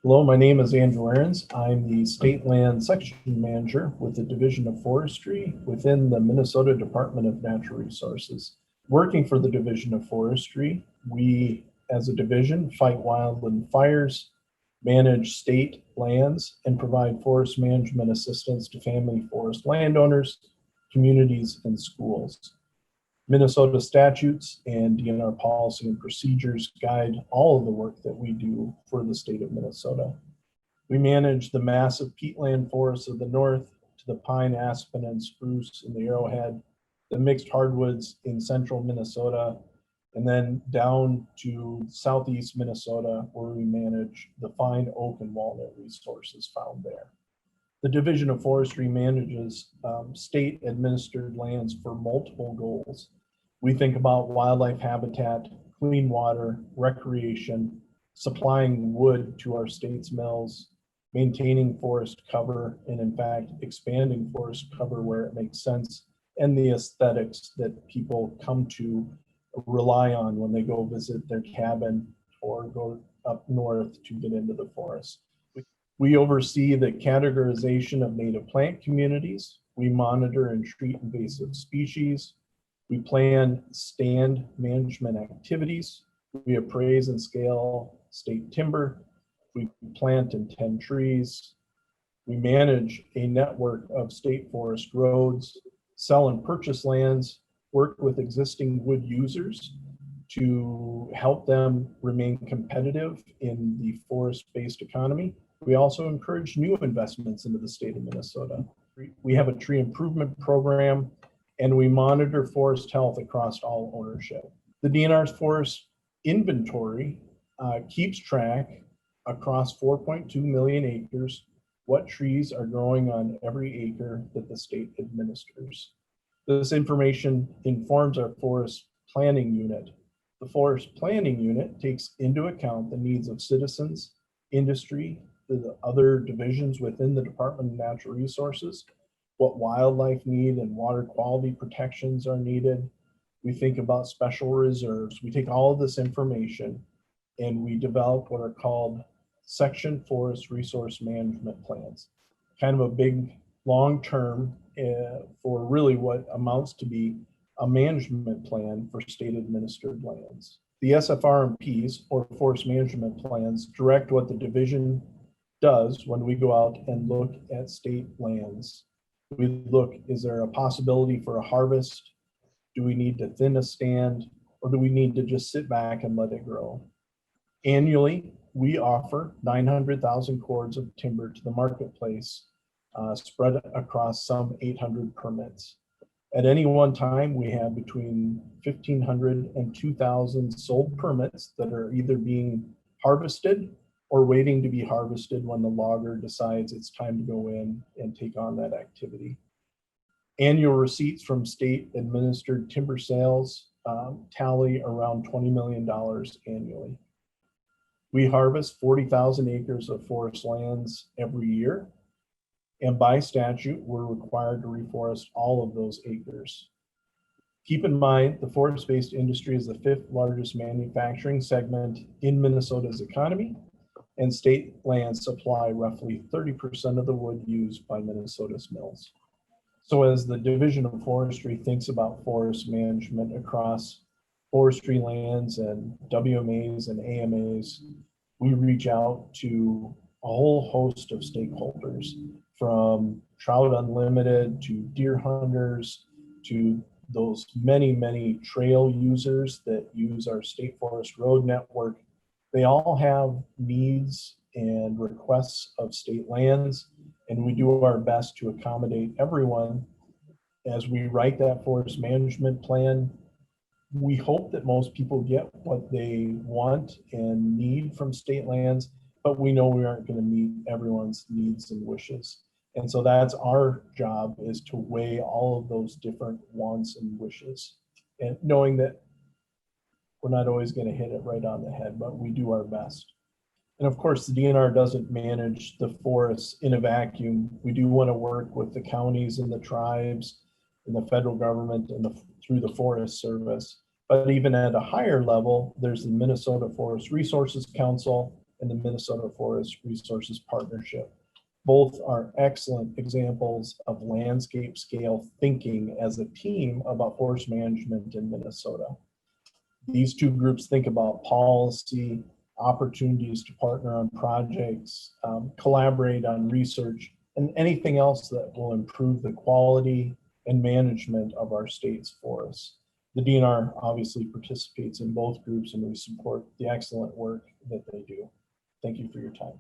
Hello, my name is Andrew Arends. I'm the State Land Section Manager with the Division of Forestry within the Minnesota Department of Natural Resources. Working for the Division of Forestry, we as a division fight wildland fires, manage state lands, and provide forest management assistance to family forest landowners, communities, and schools. Minnesota statutes and DNR policy and procedures guide all of the work that we do for the state of Minnesota. We manage the massive peatland forests of the north to the pine, aspen, and spruce in the Arrowhead, the mixed hardwoods in central Minnesota, and then down to southeast Minnesota, where we manage the fine oak and walnut resources found there. The Division of Forestry manages state administered lands for multiple goals. We think about wildlife habitat, clean water, recreation, supplying wood to our state's mills, maintaining forest cover, and in fact, expanding forest cover where it makes sense, and the aesthetics that people come to rely on when they go visit their cabin or go up north to get into the forest. We oversee the categorization of native plant communities. We monitor and treat invasive species. We plan stand management activities. We appraise and scale state timber. We plant and tend trees. We manage a network of state forest roads, sell and purchase lands, work with existing wood users to help them remain competitive in the forest-based economy. We also encourage new investments into the state of Minnesota. We have a tree improvement program, and we monitor forest health across all ownership. The DNR's forest inventory keeps track across 4.2 million acres what trees are growing on every acre that the state administers. This information informs our forest planning unit. The forest planning unit takes into account the needs of citizens, industry, the other divisions within the Department of Natural Resources, what wildlife need and water quality protections are needed. We think about special reserves. We take all of this information and we develop what are called section forest resource management plans. Kind of a big long-term for really what amounts to be a management plan for state administered lands. The SFRMPs, or forest management plans, direct what the division does when we go out and look at state lands. We look, is there a possibility for a harvest? Do we need to thin a stand, or do we need to just sit back and let it grow? Annually, we offer 900,000 cords of timber to the marketplace, spread across some 800 permits. At any one time, we have between 1,500 and 2,000 sold permits that are either being harvested or waiting to be harvested when the logger decides it's time to go in and take on that activity. Annual receipts from state administered timber sales tally around $20 million annually. We harvest 40,000 acres of forest lands every year, and by statute, we're required to reforest all of those acres. Keep in mind, the forest-based industry is the 5th largest manufacturing segment in Minnesota's economy, and state lands supply roughly 30% of the wood used by Minnesota's mills. So as the Division of Forestry thinks about forest management across forestry lands and WMAs and AMAs, we reach out to a whole host of stakeholders, from Trout Unlimited to deer hunters to those many, many trail users that use our state forest road network. They all have needs and requests of state lands, and we do our best to accommodate everyone. As we write that forest management plan, we hope that most people get what they want and need from state lands, but we know we aren't going to meet everyone's needs and wishes. And so that's our job, is to weigh all of those different wants and wishes, and knowing that we're not always going to hit it right on the head, but we do our best. And of course, the DNR doesn't manage the forests in a vacuum. We do want to work with the counties and the tribes and the federal government and through the Forest Service. But even at a higher level, there's the Minnesota Forest Resources Council and the Minnesota Forest Resources Partnership. Both are excellent examples of landscape scale thinking as a team about forest management in Minnesota. These two groups think about policy, opportunities to partner on projects, collaborate on research, and anything else that will improve the quality and management of our state's forests. The DNR obviously participates in both groups, and we support the excellent work that they do. Thank you for your time.